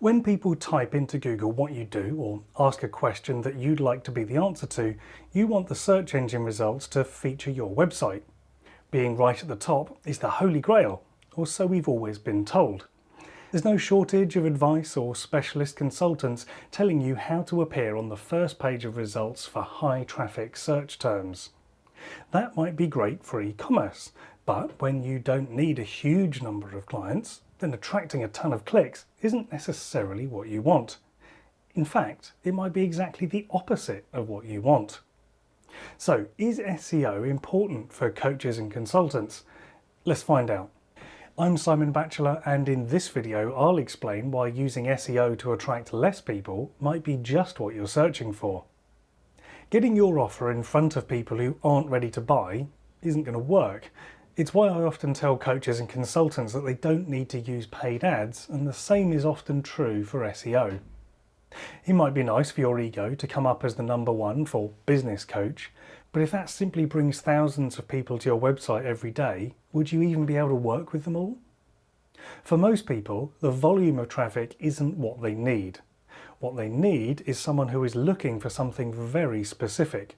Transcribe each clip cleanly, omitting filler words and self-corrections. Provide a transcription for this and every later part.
When people type into Google what you do or ask a question that you'd like to be the answer to, you want the search engine results to feature your website. Being right at the top is the Holy Grail, or so we've always been told. There's no shortage of advice or specialist consultants telling you how to appear on the first page of results for high traffic search terms. That might be great for e-commerce, but when you don't need a huge number of clients, then attracting a ton of clicks isn't necessarily what you want. In fact, it might be exactly the opposite of what you want. So, is SEO important for coaches and consultants? Let's find out. I'm Simon Batchelor, and in this video I'll explain why using SEO to attract less people might be just what you're searching for. Getting your offer in front of people who aren't ready to buy isn't going to work. It's why I often tell coaches and consultants that they don't need to use paid ads, and the same is often true for SEO. It might be nice for your ego to come up as the #1 for business coach, but if that simply brings thousands of people to your website every day, would you even be able to work with them all? For most people, the volume of traffic isn't what they need. What they need is someone who is looking for something very specific.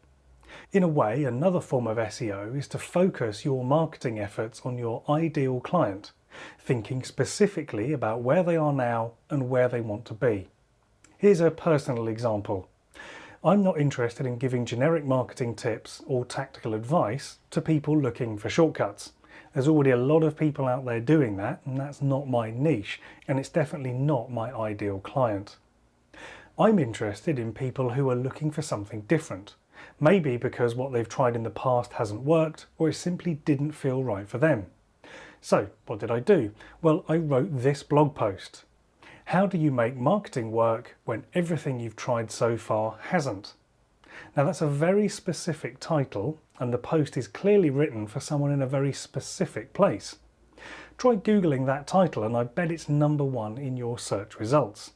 In a way, another form of SEO is to focus your marketing efforts on your ideal client, thinking specifically about where they are now and where they want to be. Here's a personal example. I'm not interested in giving generic marketing tips or tactical advice to people looking for shortcuts. There's already a lot of people out there doing that, and that's not my niche, and it's definitely not my ideal client. I'm interested in people who are looking for something different. Maybe because what they've tried in the past hasn't worked, or it simply didn't feel right for them. So what did I do? Well, I wrote this blog post. How do you make marketing work when everything you've tried so far hasn't? Now that's a very specific title, and the post is clearly written for someone in a very specific place. Try Googling that title and I bet it's #1 in your search results.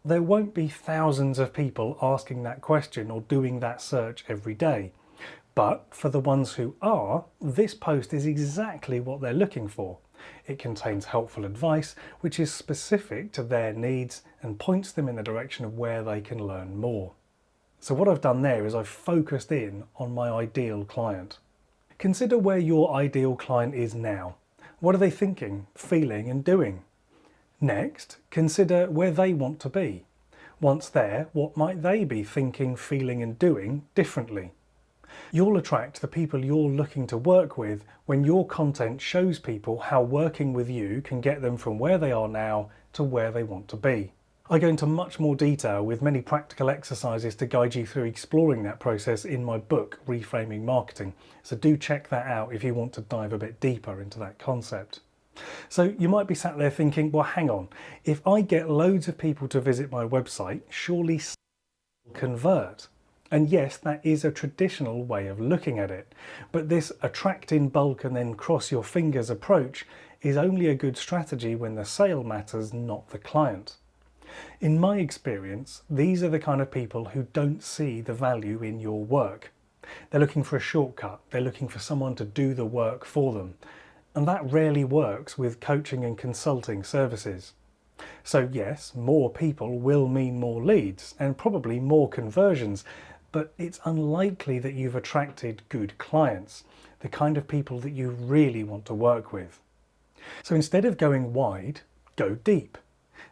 There won't be thousands of people asking that question or doing that search every day. But for the ones who are, this post is exactly what they're looking for. It contains helpful advice, which is specific to their needs and points them in the direction of where they can learn more. So what I've done there is I've focused in on my ideal client. Consider where your ideal client is now. What are they thinking, feeling and doing? Next, consider where they want to be. Once there, what might they be thinking, feeling and doing differently? You'll attract the people you're looking to work with when your content shows people how working with you can get them from where they are now to where they want to be. I go into much more detail with many practical exercises to guide you through exploring that process in my book, Reframing Marketing. So do check that out if you want to dive a bit deeper into that concept. So you might be sat there thinking, well, hang on, if I get loads of people to visit my website, surely some will convert. And yes, that is a traditional way of looking at it. But this attract in bulk and then cross your fingers approach is only a good strategy when the sale matters, not the client. In my experience, these are the kind of people who don't see the value in your work. They're looking for a shortcut. They're looking for someone to do the work for them. And that rarely works with coaching and consulting services. So yes, more people will mean more leads and probably more conversions, but it's unlikely that you've attracted good clients, the kind of people that you really want to work with. So instead of going wide, go deep.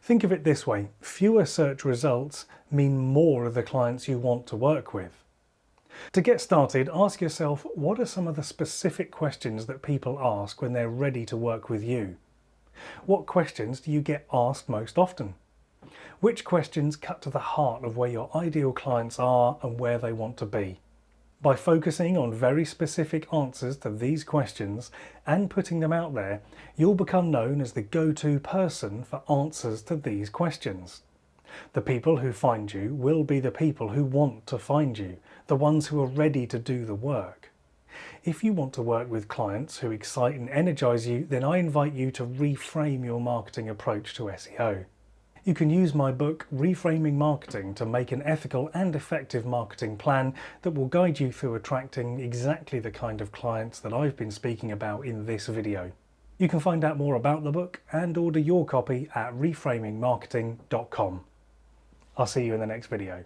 Think of it this way, fewer search results mean more of the clients you want to work with. To get started, ask yourself, what are some of the specific questions that people ask when they're ready to work with you? What questions do you get asked most often? Which questions cut to the heart of where your ideal clients are and where they want to be? By focusing on very specific answers to these questions and putting them out there, you'll become known as the go-to person for answers to these questions. The people who find you will be the people who want to find you, the ones who are ready to do the work. If you want to work with clients who excite and energize you, then I invite you to reframe your marketing approach to SEO. You can use my book, Reframing Marketing, to make an ethical and effective marketing plan that will guide you through attracting exactly the kind of clients that I've been speaking about in this video. You can find out more about the book and order your copy at reframingmarketing.com. I'll see you in the next video.